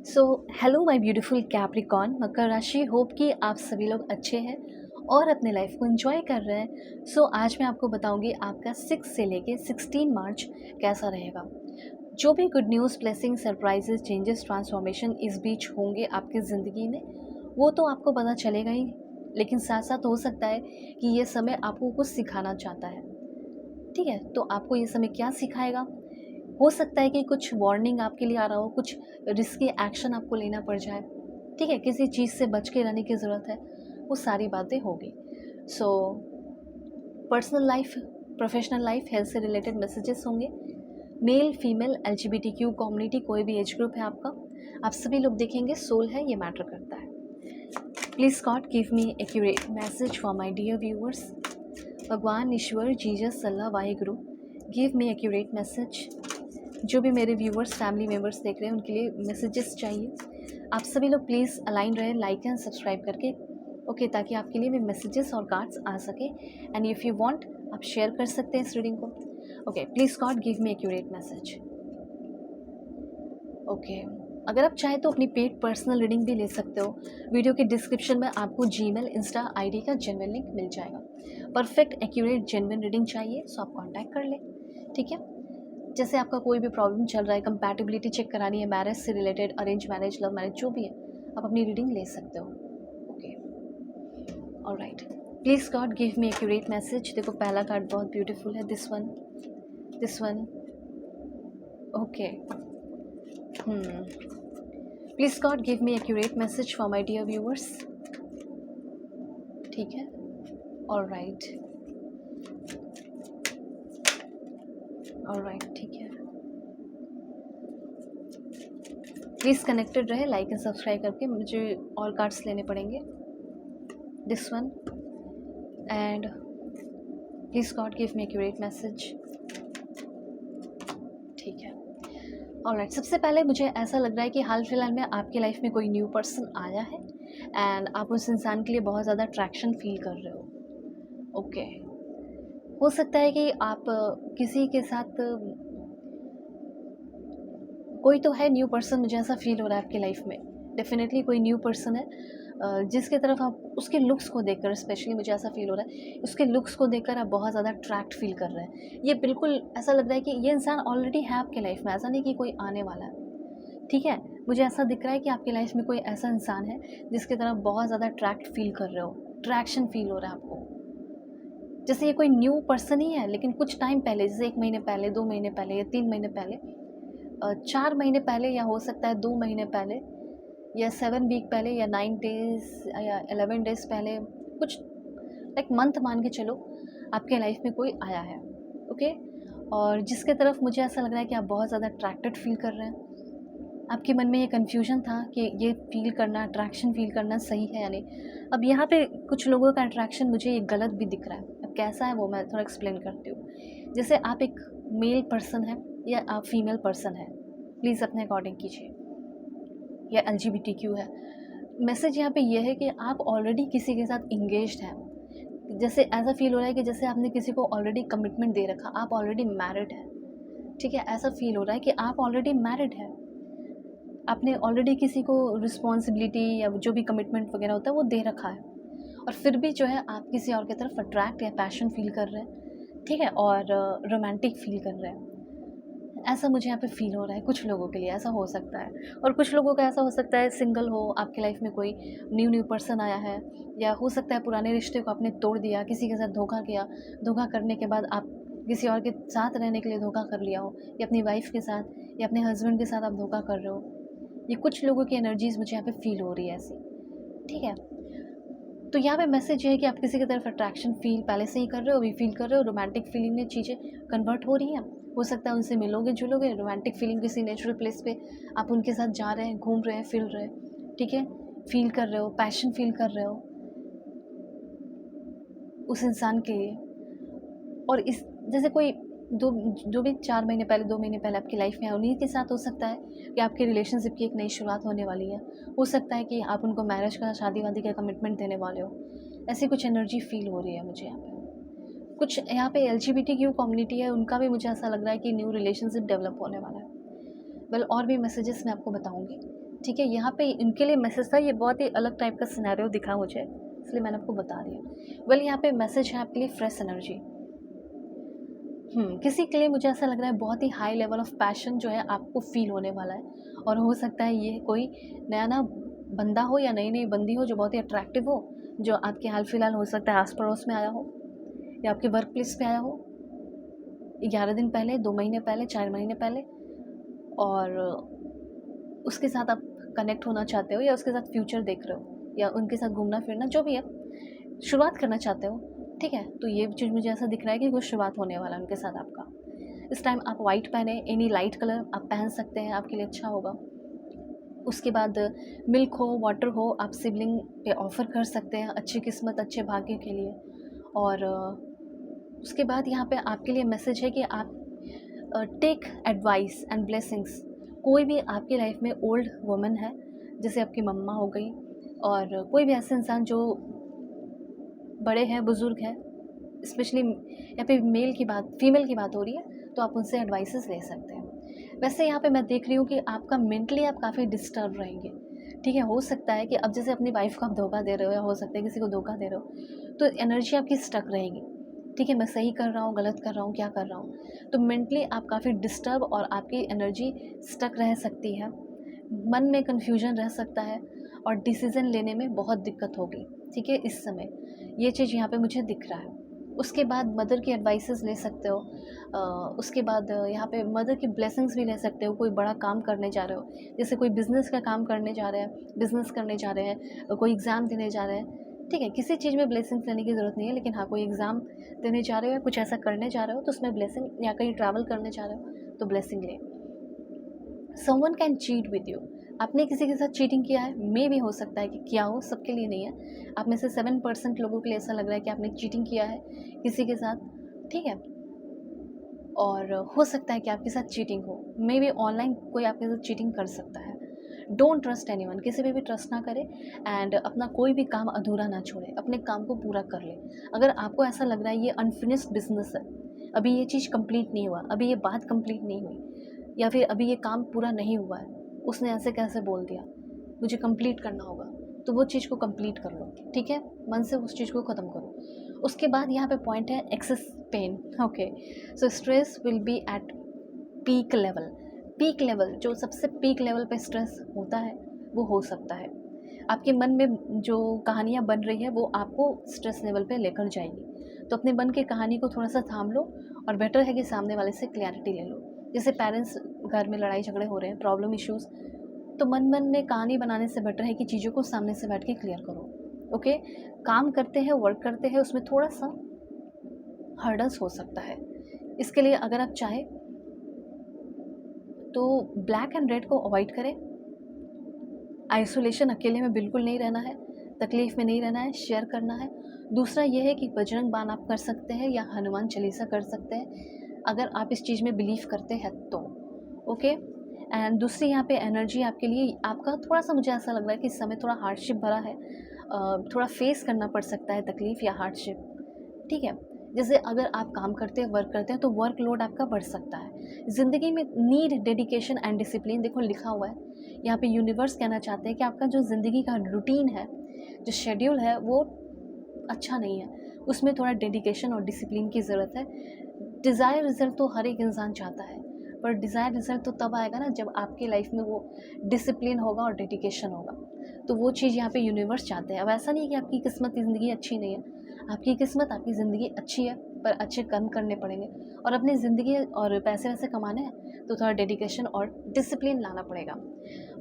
So hello my beautiful Capricorn Makar राशि। Hope कि आप सभी लोग अच्छे हैं और अपने लाइफ को एंजॉय कर रहे हैं। आज मैं आपको बताऊंगी आपका 6 से लेके 16 मार्च कैसा रहेगा। जो भी good news, blessing, surprises, changes, transformation इस बीच होंगे आपकी ज़िंदगी में, वो तो आपको पता चलेगा ही। लेकिन साथ साथ हो सकता है कि ये समय आपको कुछ सिखाना चाहता है। ठीक है, तो आपको ये समय क्या सिखाएगा? हो सकता है कि कुछ वार्निंग आपके लिए आ रहा हो, कुछ रिस्की एक्शन आपको लेना पड़ जाए। ठीक है, किसी चीज़ से बच के रहने की ज़रूरत है। वो सारी बातें होगी। So personal life, professional life, health से रिलेटेड मैसेजेस होंगे। मेल, फीमेल, एलजीबीटीक्यू कम्युनिटी, कोई भी एज ग्रुप है आपका, आप सभी लोग देखेंगे। सोल है, ये मैटर करता है। Please God give me accurate message for my dear viewers. Bhagwan, Ishwar, Jesus, Allah, Waheguru, give me accurate message. जो भी मेरे व्यूवर्स, फैमिली मेम्बर्स देख रहे हैं, उनके लिए मैसेजेस चाहिए। आप सभी लोग प्लीज़ अलाइन रहें लाइक एंड सब्सक्राइब करके, ओके, ताकि आपके लिए भी मैसेजेस और कार्ड्स आ सके। एंड इफ़ यू वांट, आप शेयर कर सकते हैं इस रीडिंग को। Okay, please God give me accurate message. Okay, अगर आप चाहें तो अपनी पेड पर्सनल रीडिंग भी ले सकते हो। वीडियो के डिस्क्रिप्शन में आपको जीमेल, इंस्टा आईडी का जेन्युइन लिंक मिल जाएगा। परफेक्ट, एक्यूरेट, जेन्युइन रीडिंग चाहिए सो आप कांटेक्ट कर लें। ठीक है, जैसे आपका कोई भी प्रॉब्लम चल रहा है, कंपैटिबिलिटी चेक करानी है, मैरिज से related, arrange marriage, love marriage, जो भी है, आप अपनी रीडिंग ले सकते हो। Okay, alright, please God give me accurate message. देखो, पहला कार्ड बहुत ब्यूटीफुल है, this one, this one. Okay, please God give me accurate message for my dear viewers. ठीक है, ऑलराइट, ऑलराइट, ठीक है। प्लीज़ कनेक्टेड रहे लाइक एंड सब्सक्राइब करके। मुझे और कार्ड्स लेने पड़ेंगे। This one and please God give me accurate message. ठीक है, ऑलराइट। सबसे पहले मुझे ऐसा लग रहा है कि हाल फिलहाल में आपकी लाइफ में कोई न्यू पर्सन आया है एंड आप उस इंसान के लिए बहुत ज़्यादा अट्रैक्शन फील कर रहे हो। ओके, हो सकता है कि आप किसी के साथ, कोई तो है न्यू पर्सन, मुझे ऐसा फील हो रहा है आपकी लाइफ में। डेफिनेटली कोई न्यू पर्सन है जिसके तरफ आप उसके लुक्स को देखकर, स्पेशली मुझे ऐसा फील हो रहा है, उसके लुक्स को देखकर आप बहुत ज़्यादा अट्रैक्ट फील कर रहे हैं। ये बिल्कुल ऐसा लग रहा है कि ये इंसान ऑलरेडी है आपके लाइफ में, ऐसा नहीं कि कोई आने वाला है। ठीक है, मुझे ऐसा दिख रहा है कि आपकी लाइफ में कोई ऐसा इंसान है जिसकी तरफ बहुत ज़्यादा अट्रैक्ट फील कर रहे हो, अट्रैक्शन फील हो रहा है आपको। जैसे ये कोई न्यू पर्सन ही है, लेकिन कुछ टाइम पहले, जैसे 1 महीने पहले, 2 महीने पहले या 3 महीने पहले, 4 महीने पहले, या हो सकता है 2 महीने पहले, या 7 वीक पहले, या 9 डेज़, या 11 डेज़ पहले, कुछ लाइक मंथ मान के चलो, आपके लाइफ में कोई आया है। ओके, और जिसके तरफ मुझे ऐसा लग रहा है कि आप बहुत ज़्यादा अट्रैक्टेड फील कर रहे हैं। आपके मन में ये कन्फ्यूजन था कि ये फील करना, अट्रैक्शन फील करना सही है या नहीं। अब यहाँ पे कुछ लोगों का अट्रैक्शन मुझे ये गलत भी दिख रहा है। अब कैसा है वो मैं थोड़ा एक्सप्लेन करती हूँ। जैसे आप एक मेल पर्सन है या आप फीमेल पर्सन है, प्लीज़ अपने अकॉर्डिंग कीजिए, या एलजीबीटीक्यू है। मैसेज यहाँ पे ये है कि आप ऑलरेडी किसी के साथ इंगेज्ड हैं। जैसे ऐसा फील हो रहा है कि जैसे आपने किसी को ऑलरेडी कमिटमेंट दे रखा, आप ऑलरेडी मैरिड हैं। ठीक है, ऐसा फील हो रहा है कि आप ऑलरेडी मैरिड हैं। आपने ऑलरेडी किसी को रिस्पॉन्सिबिलिटी या जो भी कमिटमेंट वगैरह होता है वो दे रखा है, और फिर भी जो है आप किसी और की तरफ अट्रैक्ट या पैशन फील कर रहे हैं। ठीक है, और रोमांटिक फील कर रहे हैं। ऐसा मुझे यहाँ पे फ़ील हो रहा है। कुछ लोगों के लिए ऐसा हो सकता है, और कुछ लोगों का ऐसा हो सकता है सिंगल हो, आपकी लाइफ में कोई न्यू पर्सन आया है, या हो सकता है पुराने रिश्ते को आपने तोड़ दिया, किसी के साथ धोखा किया, धोखा करने के बाद आप किसी और के साथ रहने के लिए धोखा कर लिया हो, या अपनी वाइफ के साथ या अपने हस्बैंड के साथ आप धोखा कर रहे हो। ये कुछ लोगों की एनर्जीज़ मुझे यहाँ पे फ़ील हो रही है ऐसी। ठीक है, तो यहाँ पे मैसेज ये है कि आप किसी की तरफ अट्रैक्शन फील पहले से ही कर रहे हो, अभी फील कर रहे हो, रोमांटिक फीलिंग में चीज़ें कन्वर्ट हो रही हैं। हो सकता है उनसे मिलोगे जुलोगे, रोमांटिक फीलिंग किसी नेचुरल प्लेस पे आप उनके साथ जा रहे हैं, घूम रहे हैं, फिर रहे हैं। ठीक है, फील कर रहे हो, पैशन फील कर रहे हो उस इंसान के लिए। और इस जैसे कोई दो जो भी 4 महीने पहले, 2 महीने पहले आपकी लाइफ में है, उन्हीं के साथ हो सकता है कि आपके रिलेशनशिप की एक नई शुरुआत होने वाली है। हो सकता है कि आप उनको मैरिज का, शादी वादी का कमिटमेंट देने वाले हो। ऐसी कुछ एनर्जी फील हो रही है मुझे यहाँ पे। कुछ यहाँ पे एलजीबीटीक्यू कम्युनिटी है, उनका भी मुझे ऐसा लग रहा है कि न्यू रिलेशनशिप डेवलप होने वाला है। वेल और भी मैसेजेस मैं आपको बताऊँगी, ठीक है? यहाँ पे इनके लिए मैसेज था, ये बहुत ही अलग टाइप का सिनेरियो दिखा मुझे, इसलिए मैंने आपको बता दिया। वेल यहाँ पे मैसेज है आपके लिए फ्रेश एनर्जी। किसी के लिए मुझे ऐसा लग रहा है बहुत ही हाई लेवल ऑफ पैशन जो है आपको फ़ील होने वाला है, और हो सकता है ये कोई नया ना बंदा हो या नई-नई बंदी हो जो बहुत ही अट्रैक्टिव हो, जो आपके हाल-फिलहाल हो सकता है आस-पड़ोस में आया हो या आपके वर्क प्लेस पे आया हो, 11 दिन पहले, 2 महीने पहले, 4 महीने पहले, और उसके साथ आप कनेक्ट होना चाहते हो या उसके साथ फ्यूचर देख रहे हो या उनके साथ घूमना-फिरना जो भी है, शुरुआत करना चाहते हो, ठीक है? तो ये चीज़ मुझे ऐसा दिख रहा है कि कुछ शुरुआत होने वाला है उनके साथ आपका। इस टाइम आप वाइट पहने, एनी लाइट कलर आप पहन सकते हैं, आपके लिए अच्छा होगा। उसके बाद मिल्क हो, वाटर हो, आप शिवलिंग पे ऑफ़र कर सकते हैं अच्छी किस्मत, अच्छे भाग्य के लिए। और उसके बाद यहाँ पे आपके लिए मैसेज है कि आप टेक एडवाइस एंड ब्लेसिंग्स। कोई भी आपकी लाइफ में ओल्ड वुमन है, जैसे आपकी मम्मा हो गई, और कोई भी ऐसे इंसान जो बड़े हैं, बुज़ुर्ग हैं, स्पेशली यहाँ पे फीमेल की बात हो रही है, तो आप उनसे एडवाइसेस ले सकते हैं। वैसे यहाँ पे मैं देख रही हूँ कि आपका मेंटली आप काफ़ी डिस्टर्ब रहेंगे, ठीक है? हो सकता है कि अब जैसे अपनी वाइफ़ को आप धोखा दे रहे हो या हो सकता है किसी को धोखा दे रहे हो, तो एनर्जी आपकी स्टक रहेगी, ठीक है? मैं सही कर रहा हूँ, गलत कर रहा हूँ, क्या कर रहा हूँ? तो मेंटली आप काफ़ी डिस्टर्ब और आपकी एनर्जी स्टक रह सकती है। मन में कन्फ्यूजन रह सकता है और डिसीज़न लेने में बहुत दिक्कत होगी, ठीक है? इस समय ये चीज़ यहाँ पे मुझे दिख रहा है। उसके बाद मदर की एडवाइसेस ले सकते हो। उसके बाद यहाँ पे मदर की ब्लेसिंग्स भी ले सकते हो। कोई बड़ा काम करने जा रहे हो, जैसे कोई बिज़नेस का काम करने जा रहे हैं, बिज़नेस करने जा रहे हैं, कोई एग्ज़ाम देने जा रहे हैं, ठीक है? किसी चीज़ में ब्लेसिंग्स लेने की ज़रूरत नहीं है, लेकिन हाँ, कोई एग्ज़ाम देने जा रहे हो या कुछ ऐसा करने जा रहे हो तो उसमें ब्लेसिंग, या कहीं ट्रैवल करने जा रहे हो तो ब्लेसिंग लें। Someone can cheat with you. आपने किसी के साथ चीटिंग किया है, मे भी हो सकता है कि किया हो, सबके लिए नहीं है। आप में से 7% लोगों के लिए ऐसा लग रहा है कि आपने चीटिंग किया है किसी के साथ, ठीक है? और हो सकता है कि आपके साथ चीटिंग हो, मे बी ऑनलाइन कोई आपके साथ चीटिंग कर सकता है। डोंट ट्रस्ट एनीवन, किसी पे भी ट्रस्ट ना करें, एंड अपना कोई भी काम अधूरा ना छोड़े, अपने काम को पूरा कर ले। अगर आपको ऐसा लग रहा है ये अनफिनिश्ड बिजनेस है, अभी ये चीज़ कंप्लीट नहीं हुआ, अभी ये बात कंप्लीट नहीं हुई, या फिर अभी ये काम पूरा नहीं हुआ है, उसने ऐसे कैसे बोल दिया, मुझे कंप्लीट करना होगा, तो वो चीज़ को कंप्लीट कर लो, ठीक है? मन से उस चीज़ को ख़त्म करो। उसके बाद यहाँ पे पॉइंट है excess pain. Okay, so stress will be at peak level. Peak level, जो सबसे पीक लेवल पे स्ट्रेस होता है, वो हो सकता है। आपके मन में जो कहानियाँ बन रही है वो आपको स्ट्रेस लेवल पे लेकर जाएगी। तो अपने मन की कहानी को थोड़ा-सा थाम लो, और बेटर है कि सामने वाले से क्लैरिटी ले लो। जैसे पेरेंट्स घर में लड़ाई झगड़े हो रहे हैं, प्रॉब्लम इश्यूज़, तो मन-मन में कहानी बनाने से बेटर है कि चीज़ों को सामने से बैठ के क्लियर करो। ओके? काम करते हैं, वर्क करते हैं, उसमें थोड़ा-सा हर्डल्स हो सकता है। इसके लिए अगर आप चाहें तो ब्लैक एंड रेड को अवॉइड करें। आइसोलेशन, अकेले में बिल्कुल नहीं रहना है, तकलीफ़ में नहीं रहना है, शेयर करना है। दूसरा ये है कि बजरंग बाण आप कर सकते हैं या हनुमान चालीसा कर सकते हैं, अगर आप इस चीज़ में बिलीव करते हैं तो। ओके? एंड दूसरी यहाँ पे एनर्जी आपके लिए, आपका थोड़ा-सा मुझे ऐसा लग रहा है कि इस समय थोड़ा हार्डशिप भरा है। थोड़ा फेस करना पड़ सकता है तकलीफ़ या हार्डशिप, ठीक है? जैसे अगर आप काम करते हैं, वर्क करते हैं, तो वर्कलोड आपका बढ़ सकता है। ज़िंदगी में नीड डेडिकेशन एंड डिसिप्लिन, देखो लिखा हुआ है। यहाँ पे यूनिवर्स कहना चाहते हैं कि आपका जो ज़िंदगी का रूटीन है, जो शेड्यूल है, वो अच्छा नहीं है। उसमें थोड़ा डेडिकेशन और डिसिप्लिन की ज़रूरत है। डिज़ायर रिज़ल्ट तो हर एक इंसान चाहता है, पर डिज़ायर रिज़ल्ट तो तब आएगा ना जब आपकी लाइफ में वो डिसिप्लिन होगा और डेडिकेशन होगा। तो वो चीज़ यहाँ पे यूनिवर्स चाहते हैं। अब ऐसा नहीं है कि आपकी किस्मत की ज़िंदगी अच्छी नहीं है। आपकी किस्मत, आपकी ज़िंदगी अच्छी है, पर अच्छे कर्म करने पड़ेंगे, और अपनी ज़िंदगी और पैसे-वैसे कमाने हैं तो थोड़ा डेडिकेशन और डिसिप्लिन लाना पड़ेगा।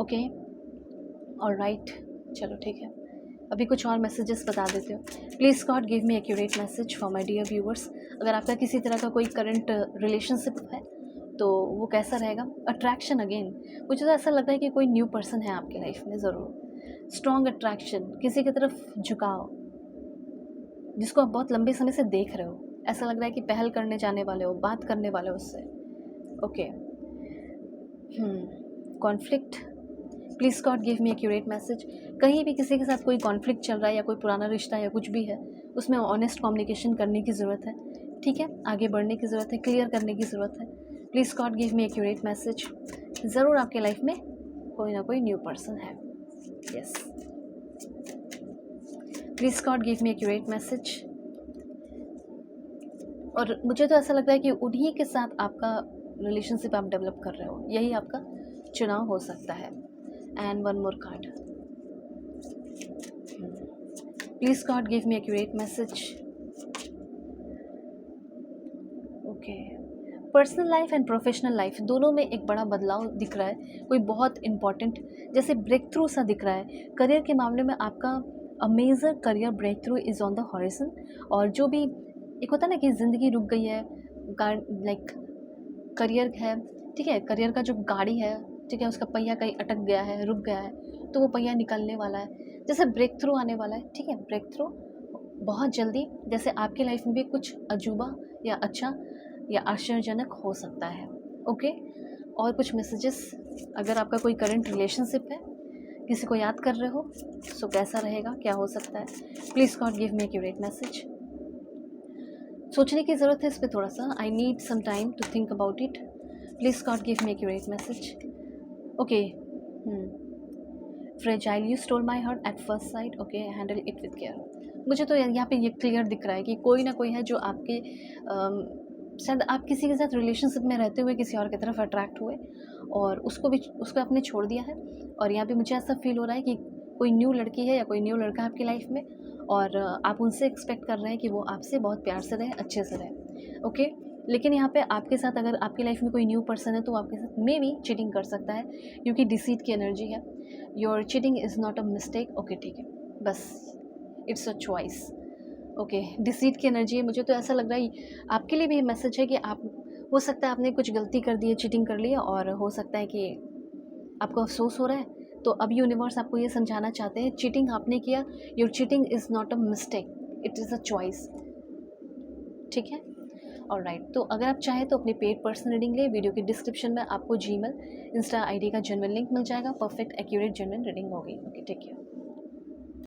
ओके? ऑलराइट, चलो ठीक है। अभी कुछ और मैसेजेस बता देती हूँ। Please God give me accurate message for my dear viewers. अगर आपका किसी तरह का कोई करंट रिलेशनशिप है तो वो कैसा रहेगा? अट्रैक्शन अगेन, मुझे तो ऐसा लगता है कि कोई न्यू पर्सन है आपकी लाइफ में ज़रूर। स्ट्रॉन्ग अट्रैक्शन, किसी की तरफ झुकाव, जिसको आप बहुत लंबे समय से देख रहे हो। ऐसा लग रहा है कि पहल करने जाने वाले हो, बात करने वाले हो उससे। Okay. Conflict, please God give me accurate message. कहीं भी किसी के साथ कोई कॉन्फ्लिक्ट चल रहा है या कोई पुराना रिश्ता या कुछ भी है, उसमें ऑनेस्ट कम्युनिकेशन करने की ज़रूरत है, ठीक है? आगे बढ़ने की ज़रूरत है, क्लियर करने की ज़रूरत है। Please God give me accurate message. ज़रूर आपके लाइफ में कोई ना कोई न्यू पर्सन है। Yes, please God give me accurate message. और मुझे तो ऐसा लगता है कि उन्हीं के साथ आपका रिलेशनशिप आप डेवलप कर रहे हो, यही आपका चुनाव हो सकता है। And one more card, please God give me accurate message. Okay, personal life and professional life दोनों में एक बड़ा बदलाव दिख रहा है, कोई बहुत इंपॉर्टेंट जैसे ब्रेक थ्रू सा दिख रहा है। करियर के मामले में आपका a major career breakthrough is on the horizon. और जो भी एक होता है ना कि ज़िंदगी रुक गई है, लाइक करियर है, ठीक है, करियर का जो गाड़ी है, ठीक है, उसका पहिया कहीं अटक गया है, रुक गया है, तो वो पहिया निकलने वाला है, जैसे ब्रेक थ्रू आने वाला है। ठीक है, ब्रेक थ्रू बहुत जल्दी, जैसे आपकी लाइफ में भी कुछ अजूबा या अच्छा या आश्चर्यजनक हो सकता है। ओके, और कुछ मैसेजेस, अगर आपका कोई करंट रिलेशनशिप है, किसी को याद कर रहे हो, सो कैसा रहेगा, क्या हो सकता है। Please God give me accurate message. सोचने की ज़रूरत है इस पर थोड़ा सा, I need some time to think about it. Please God give me accurate message. Okay, fragile, you stole my heart at first sight, okay, handle it with care. मुझे तो यहाँ पे ये क्लियर दिख रहा है कि कोई ना कोई है जो आपके शायद आप किसी के साथ रिलेशनशिप में रहते हुए किसी और की तरफ अट्रैक्ट हुए और उसको आपने छोड़ दिया है। और यहाँ पे मुझे ऐसा फील हो रहा है कि कोई न्यू लड़की है या कोई न्यू लड़का है आपकी लाइफ में, और आप उनसे एक्सपेक्ट कर रहे हैं कि वो आपसे बहुत प्यार से रहे, अच्छे से रहे। ओके, लेकिन यहाँ पे आपके साथ अगर आपकी लाइफ में कोई न्यू पर्सन है तो वो आपके साथ मे बी चीटिंग कर सकता है, क्योंकि डिसीट की एनर्जी है। Your cheating is not a mistake. Okay, ठीक है, बस it's a choice. Okay, deceit की एनर्जी है। मुझे तो ऐसा लग रहा है आपके लिए भी ये मैसेज है कि आप, हो सकता है आपने कुछ गलती कर दी है, चीटिंग कर लिया, और हो सकता है कि आपको अफसोस हो रहा है। तो अब यूनिवर्स आपको ये समझाना चाहते हैं, चीटिंग आपने किया, your cheating is not a mistake, it is a choice. ठीक है, ऑलराइट। तो अगर आप चाहें तो अपनी पेड पर्सनल रीडिंग ले, वीडियो के डिस्क्रिप्शन में आपको जीमेल, इंस्टा आईडी का जेन्युइन लिंक मिल जाएगा। परफेक्ट एक्यूरेट जेन्युइन रीडिंग होगी। Okay, take care.